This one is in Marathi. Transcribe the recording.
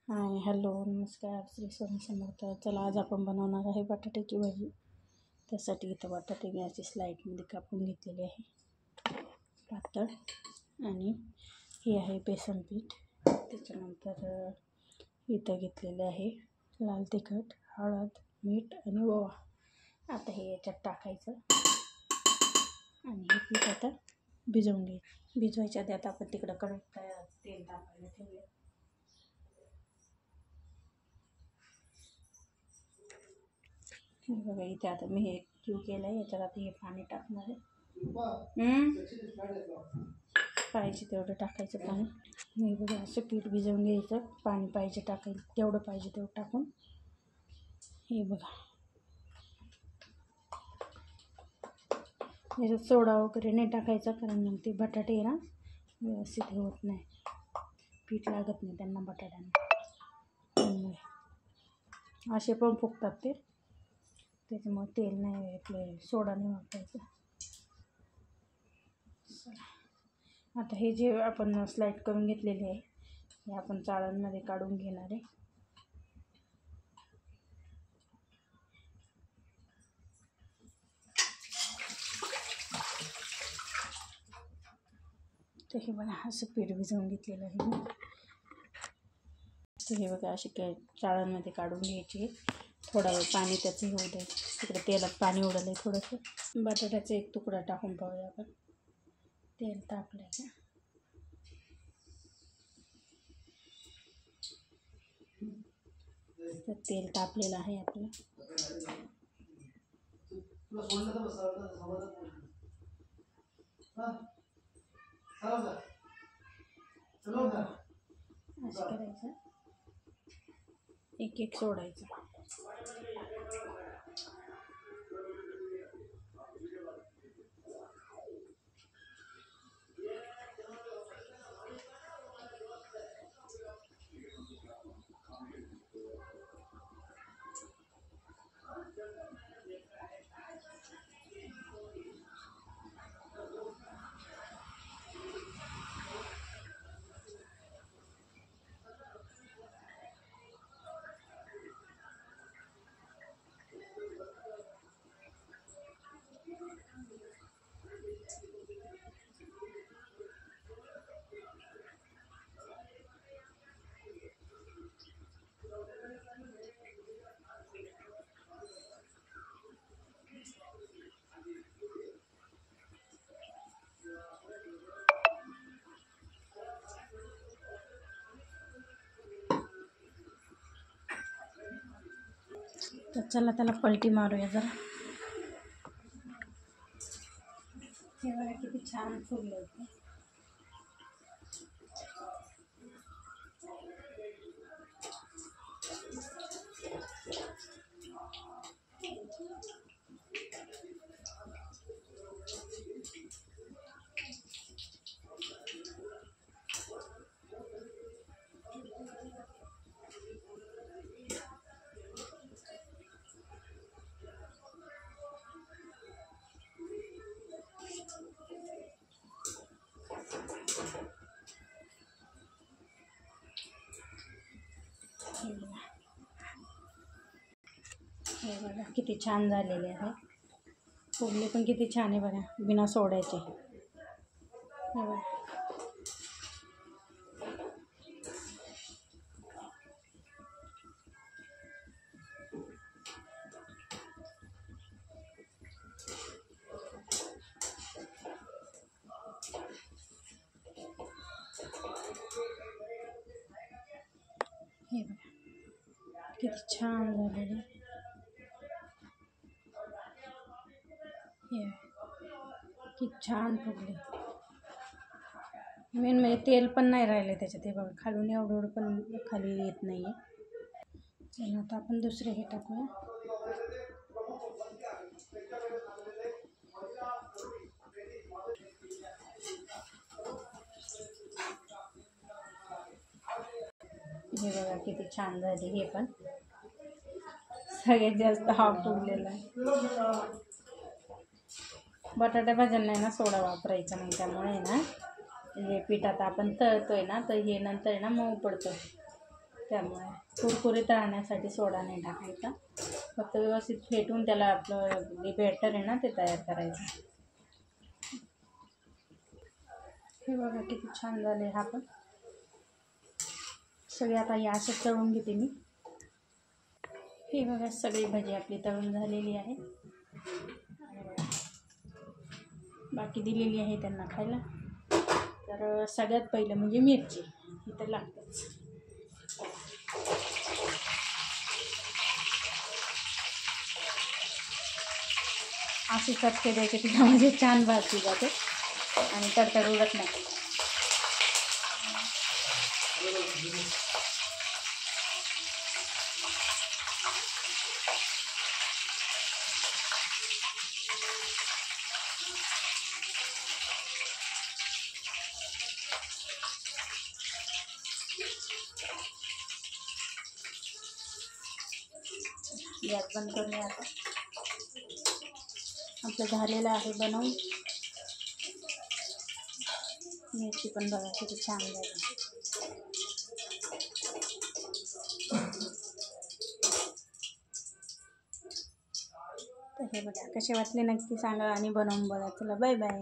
हाय हॅलो नमस्कार श्री स्वामी समर्थ. चला आज आपण बनवणार आहे बटाट्याची भाजी. त्यासाठी इथं बटाटे मी अशी स्लाईडमध्ये कापून घेतलेले आहे पातळ. आणि हे आहे बेसन पीठ. त्याच्यानंतर इथं घेतलेले आहे लाल तिखट, हळद, मीठ आणि ओवा. आता हे याच्यात टाकायचं आणि हे पीठ आता भिजवून घ्यायचं. भिजवायच्या आधी आता आपण तिकडं कढईत तेल टाकायला ठेवूया. बघा इथे आता मी हे क्यू केलं आहे. याच्यात आता हे पाणी टाकणार आहे. पाहिजे तेवढं टाकायचं पाणी. हे बघा असं पीठ भिजवून घ्यायचं. पाणी पाहिजे टाकायचं तेवढं पाहिजे तेवढं टाकून. हे बघा याच्यात सोडा वगैरे नाही टाकायचा, कारण मग ते बटाटे ना व्यवस्थित हे होत नाही, पीठ लागत नाही त्यांना बटाट्यांना. असे पण फुगतात ते, त्याच्यामुळे तेल नाही आपले सोडा नाही वापरायचं. आता हे जे आपण स्लाइड करून घेतलेले आहे हे आपण चाळणमध्ये काढून घेणार आहे. तर हे बघा असं पीठ भिजवून घेतलेलं आहे. तर हे बघा असे काय चाळणमध्ये काढून घ्यायचे. थोडा वेळ पाणी त्याचं होऊ द्यायचं. तिकडे तेलात पाणी उडलं आहे थोडंसं. बटाट्याचा एक तुकडा टाकून पाहूया आपण. तेल तापलं आहे. तर तेल तापलेलं आहे आपलं. असं करायचं, एक एक सोडायचं. तर चला त्याला पलटी मारूया जरा. हे बघा किती छान फुगलं होतं. हे बघा किती छान झालेले आहे. फुगले पण किती छान आहे बघा, बिना सोड्याचे. हे बघा किती छान झालेले. हे किती छान फुगले. मेन म्हणजे तेल पण नाही राहिले त्याच्यात. हे बघा खालून एवढं पण खाली येत नाही आहे. चला आता आपण दुसरे हे टाकूया. हे बघा किती छान झाले. हे पण सगळ्यात जास्त हा फुगलेला आहे. बटाटा भाज्यांना आहे ना सोडा वापरायचा नाही, त्यामुळे ना हे पीठ आता आपण तळतोय ना तर हे नंतर आहे ना मऊ पडतं. त्यामुळे कुरकुरीत राहण्यासाठी सोडा नाही टाकायचा, फक्त व्यवस्थित फेटून त्याला आपलं जे बॅटर आहे ना ते तयार करायचं. हे बघा किती छान झाले. हा पण सगळे आता या असं तळून घेते मी. हे बघा सगळी भजी आपली तळून झालेली आहे. बाकी दिलेली आहे त्यांना खायला. तर सगळ्यात पहिलं म्हणजे मिरची ही तर लागतेच. अशी चटके द्यायचे की म्हणजे छान भाजली जाते आणि तडतड उडत नाही. गॅस बंद करूया आता. आपलं झालेलं आहे बनवून. मिरची पण बघा किती छान झाली. तर हे बघा कसे वाटले नक्की सांगा आणि बनवून बघा. चला बाय बाय.